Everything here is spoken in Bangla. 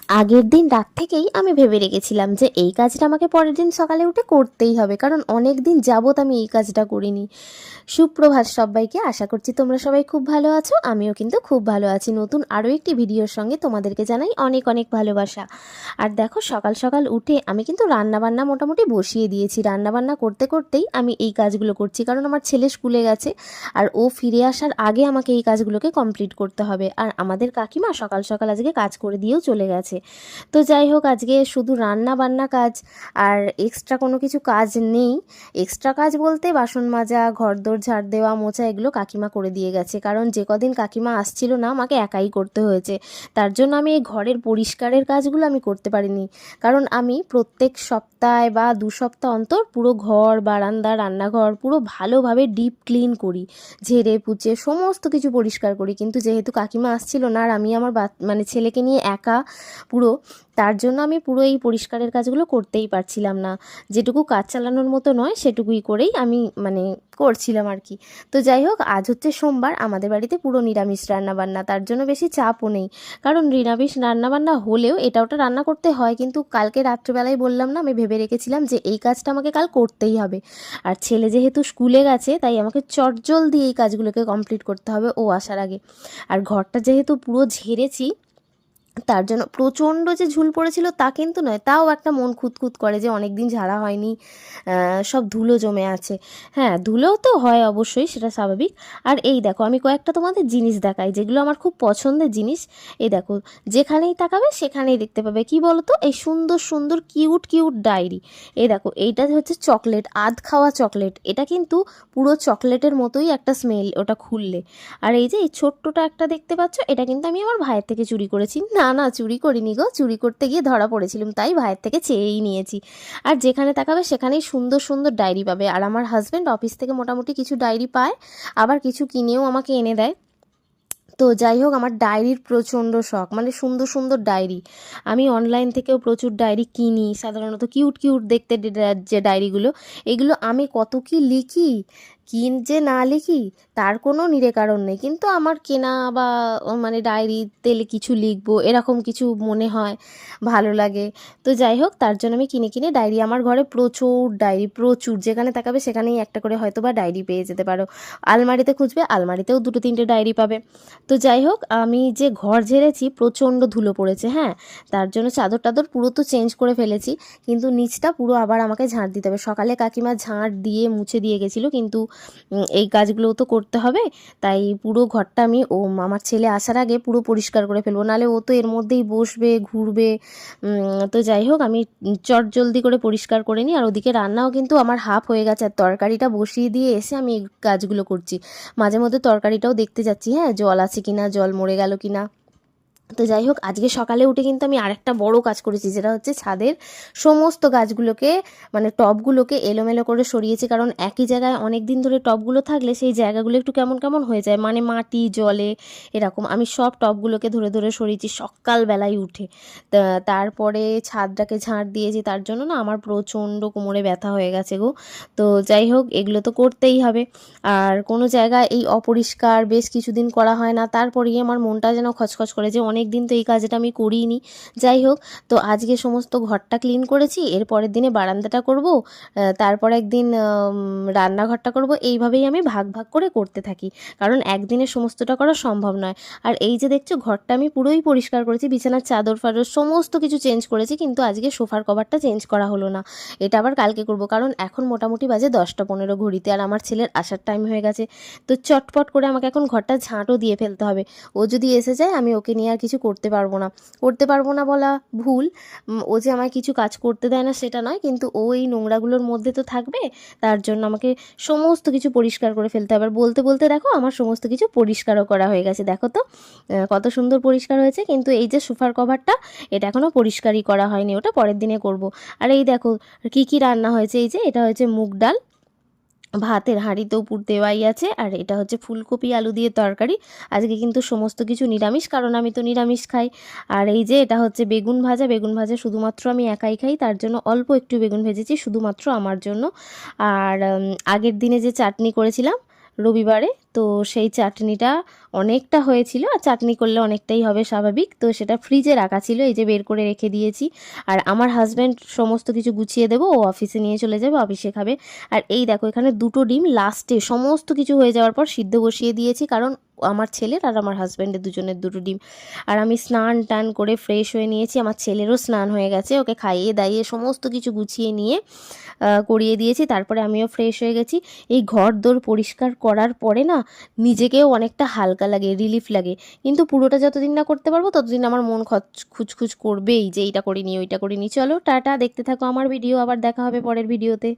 আগের দিন রাত থেকেই আমি ভেবে রেখেছিলাম যে এই কাজটা আমাকে পরের দিন সকালে উঠে করতেই হবে, কারণ অনেক দিন যাবত আমি এই কাজটা করিনি। সুপ্রভাত সবাইকে, আশা করছি তোমরা সবাই খুব ভালো আছো। আমিও কিন্তু খুব ভালো আছি। নতুন আরও একটি ভিডিওর সঙ্গে তোমাদেরকে জানাই অনেক অনেক ভালোবাসা। আর দেখো, সকাল সকাল উঠে আমি কিন্তু রান্নাবান্না মোটামুটি বসিয়ে দিয়েছি। রান্নাবান্না করতে করতেই আমি এই কাজগুলো করছি, কারণ আমার ছেলে স্কুলে গেছে আর ও ফিরে আসার আগে আমাকে এই কাজগুলোকে কমপ্লিট করতে হবে। আর আমাদের কাকিমা সকাল সকাল আজকে কাজ করে দিয়েও চলে গেছে। তো যাই হোক, আজকে শুধু রান্না বান্না কাজ, আর এক্সট্রা কোনো কিছু কাজ নেই। এক্সট্রা কাজ বলতে বাসন মাজা, ঘরদোর ঝাড় দেওয়া, মোছা, এগুলো কাকিমা করে দিয়ে গেছে। কারণ যে কদিন কাকিমা আসছিল না, আমাকে একাই করতে হয়েছে। তার জন্য আমি এই ঘরের পরিষ্কারের কাজগুলো আমি করতে পারিনি। কারণ আমি প্রত্যেক সপ্তাহে বা 2 সপ্তাহ অন্তর পুরো ঘর, বারান্দা, রান্নাঘর পুরো ভালোভাবে ডিপ ক্লিন করি, ঝেড়ে পুছে সমস্ত কিছু পরিষ্কার করি। কিন্তু যেহেতু কাকিমা আসছিল না আর আমি আমার মানে ছেলেকে নিয়ে একা পুরো, তার জন্য আমি পুরো এই পরিষ্কারের কাজগুলো করতেই পারছিলাম না। যেটুকু কাজ চালানোর মতো নয় সেটুকুই করেই আমি মানে করছিলাম আর কি। তো যাই হোক, আজ হচ্ছে সোমবার, আমাদের বাড়িতে পুরো নিরামিষ রান্নাবান্না, তার জন্য বেশি চাপও নেই। কারণ নিরামিষ রান্নাবান্না হলেও এটা ওটা রান্না করতে হয়, কিন্তু কালকে রাত্রেবেলায় বললাম না, আমি ভেবে রেখেছিলাম যে এই কাজটা আমাকে কাল করতেই হবে। আর ছেলে যেহেতু স্কুলে গেছে, তাই আমাকে চটজলদি এই কাজগুলোকে কমপ্লিট করতে হবে ও আসার আগে। আর ঘরটা যেহেতু পুরো ঝেড়েছি, তার জন্য প্রচণ্ড যে ঝুল পড়েছিল তা কিন্তু নয়, তাও একটা মন খুঁতখুত করে যে অনেক দিন ঝাড়া হয়নি, সব ধুলো জমে আছে। হ্যাঁ, ধুলোও তো হয় অবশ্যই, সেটা স্বাভাবিক। আর এই দেখো, আমি কয়েকটা তোমাদের জিনিস দেখাই যেগুলো আমার খুব পছন্দের জিনিস। এই দেখো, যেখানেই তাকাবে সেখানেই দেখতে পাবে, কি বলো তো, এই সুন্দর সুন্দর কিউট কিউট ডায়েরি। এই দেখো, এইটা হচ্ছে চকলেট, আধ খাওয়া চকলেট। এটা কিন্তু পুরো চকলেটের মতোই একটা স্মেল ওটা খুললে। আর এই যে এই ছোট্টটা একটা দেখতে পাচ্ছ, এটা কিন্তু আমি আমার ভাইয়ের থেকে চুরি করেছি। না না, চুরি করিনি গো, চুরি করতে গিয়ে ধরা পড়েছিলাম, তাই ভাইয়ের থেকে চেয়েই নিয়েছি। আর যেখানে তাকাবে সেখানেই সুন্দর সুন্দর ডায়েরি পাবে। আর আমার হাজব্যান্ড অফিস থেকে মোটামুটি কিছু ডায়েরি পায়, আবার কিছু কিনেও আমাকে এনে দেয়। তো যাই হোক, আমার ডায়েরির প্রচণ্ড শখ, মানে সুন্দর সুন্দর ডায়েরি। আমি অনলাইন থেকেও প্রচুর ডায়েরি কিনি, সাধারণত কিউট কিউট দেখতে যে ডায়েরিগুলো, এগুলো আমি কত কি লিখি, কি যে না লিখি তার কোনো নিরেকারণ নেই। কিন্তু আমার কেনা বা মানে ডায়েরিতে কিছু লিখবো এরকম কিছু মনে হয়, ভালো লাগে। তো যাই হোক, তার জন্য আমি কিনে কিনে ডায়েরি, আমার ঘরে প্রচুর ডায়েরি, প্রচুর, যেখানে তাকাবে সেখানেই একটা করে হয়তো বা ডায়েরি পেয়ে যেতে পারো। আলমারিতে খুঁজবে, আলমারিতেও 2-3টে ডায়েরি পাবে। তো যাই হোক, আমি যে ঘর ঝেড়েছি প্রচণ্ড ধুলো পড়েছে, হ্যাঁ, তার জন্য চাদর টাদর পুরো তো চেঞ্জ করে ফেলেছি, কিন্তু নিচটা পুরো আবার আমাকে ঝাঁট দিতে হবে। সকালে কাকিমা ঝাঁট দিয়ে মুছে দিয়ে গেছিলো, কিন্তু এই কাজগুলোও তো করতে হবে। তাই পুরো ঘরটা আমি আমার ছেলে আসার আগে পুরো পরিষ্কার করে ফেলবো, নাহলে ও তো এর মধ্যেই বসবে, ঘুরবে। তো যাই হোক, আমি চট জলদি করে পরিষ্কার করে নিই। আর ওদিকে রান্নাও কিন্তু আমার হাফ হয়ে গেছে, আর তরকারিটা বসিয়ে দিয়ে এসে আমি এই কাজগুলো করছি। মাঝে মধ্যে তরকারিটাও দেখতে যাচ্ছি, হ্যাঁ, জল আছে কিনা, জল মরে গেল কিনা। তো যাই হোক, আজকে সকালে উঠে কিন্তু আমি আরেকটা বড় কাজ করেছি, যেটা হচ্ছে ছাদের সমস্ত গাছগুলোকে, মানে টবগুলোকে এলোমেলো করে সরিয়েছি। কারণ একই জায়গায় অনেক দিন ধরে টবগুলো থাকলে সেই জায়গাগুলো একটু কেমন কেমন হয়ে যায়, মানে মাটি জলে এরকম। আমি সব টবগুলোকে ধরে ধরে সরিয়েছি সকালবেলায় উঠে। তারপরে ছাদটাকে ঝাঁট দিয়েছি, তার জন্য না আমার প্রচণ্ড কোমরে ব্যথা হয়ে গেছে গো। তো যাই হোক, এগুলো তো করতেই হবে। আর কোনো জায়গায় এই অপরিষ্কার বেশ কিছুদিন করা হয় না, তারপরেই আমার মনটা যেন খচখচ করে যে অনেক দিন তো এই কাজটা আমি করিনি। যাই হোক, তো আজকে সমস্ত ঘরটা ক্লিন করেছি, এর পরের দিনে বারান্দাটা করব, তারপর একদিন রান্নাঘরটা করব। এইভাবেই আমি ভাগ ভাগ করে করতে থাকি, কারণ একদিনে সমস্তটা করা সম্ভব নয়। আর এই যে দেখছো, ঘরটা আমি পুরোই পরিষ্কার করেছি, বিছানার চাদর ফাদর সমস্ত কিছু চেঞ্জ করেছি, কিন্তু আজকে সোফার কভারটা চেঞ্জ করা হলো না। এটা আবার কালকে করব, কারণ এখন মোটামুটি বাজে 10টা 15 ঘড়িতে, আর আমার ছেলের আসার টাইম হয়ে গেছে। তো চটপট করে আমাকে এখন ঘরটা ঝাঁটও দিয়ে ফেলতে হবে। ও যদি এসে যায়, আমি ওকে নিয়ে আর কিছু করতে পারবো না। করতে পারবো না বলা ভুল, ও যে আমায় কিছু কাজ করতে দেয় না সেটা নয়, কিন্তু ও এই নোংরাগুলোর মধ্যে তো থাকবে, তার জন্য আমাকে সমস্ত কিছু পরিষ্কার করে ফেলতে হবে। আর বলতে বলতে দেখো, আমার সমস্ত কিছু পরিষ্কারও করা হয়ে গেছে। দেখো তো কত সুন্দর পরিষ্কার হয়েছে। কিন্তু এই যে সোফার কভারটা, এটা এখনও পরিষ্কারই করা হয়নি, ওটা পরের দিনে করব। আর এই দেখো কি কি রান্না হয়েছে। এই যে এটা হয়েছে মুগ ডাল, ভাতের হাঁড়িতেও পুর দেওয়াই আছে। আর এটা হচ্ছে ফুলকপি আলু দিয়ে তরকারি। আজকে কিন্তু সমস্ত কিছু নিরামিষ, কারণ আমি তো নিরামিষ খাই। আর এই যে এটা হচ্ছে বেগুন ভাজা, বেগুন ভাজা শুধুমাত্র আমি একাই খাই, তার জন্য অল্প একটু বেগুন ভেজেছি শুধুমাত্র আমার জন্য। আর আগের দিনে যে চাটনি করেছিলাম রবিবারে। তো সেই চাটনিটা অনেকটা হয়েছিল, আর চাটনি করলে অনেকটাই হবে স্বাভাবিক। তো সেটা ফ্রিজে রাখা ছিল, এই যে বের করে রেখে দিয়েছি। আর আমার হাজব্যান্ড সমস্ত কিছু গুছিয়ে দেবো, ও অফিসে নিয়ে চলে যাবে, অফিসে খাবে। আর এই দেখো এখানে দুটো ডিম লাস্টে সমস্ত কিছু হয়ে যাওয়ার পর সিদ্ধ বসিয়ে দিয়েছি, কারণ আমার ছেলের আর আমার হাজব্যান্ডের দুজনের দুটো ডিম। আর আমি স্নান টান করে ফ্রেশ হয়ে নিয়েছি, আমার ছেলেরও স্নান হয়ে গেছে, ওকে খাইয়ে দাইয়ে সমস্ত কিছু গুছিয়ে নিয়ে করিয়ে দিয়েছি। তারপরে আমিও ফ্রেশ হয়ে গেছি। এই ঘর দোর পরিষ্কার করার পরে না নিজেকেও অনেকটা হালকা লাগে, রিলিফ লাগে। কিন্তু পুরোটা যতদিন না করতে পারবো ততদিন আমার মন খুচখুচ করবেই যে এইটা করিনি ওইটা করিনি। চলো টাটা, দেখতে থাকো আমার ভিডিও, আবার দেখা হবে পরের ভিডিওতে।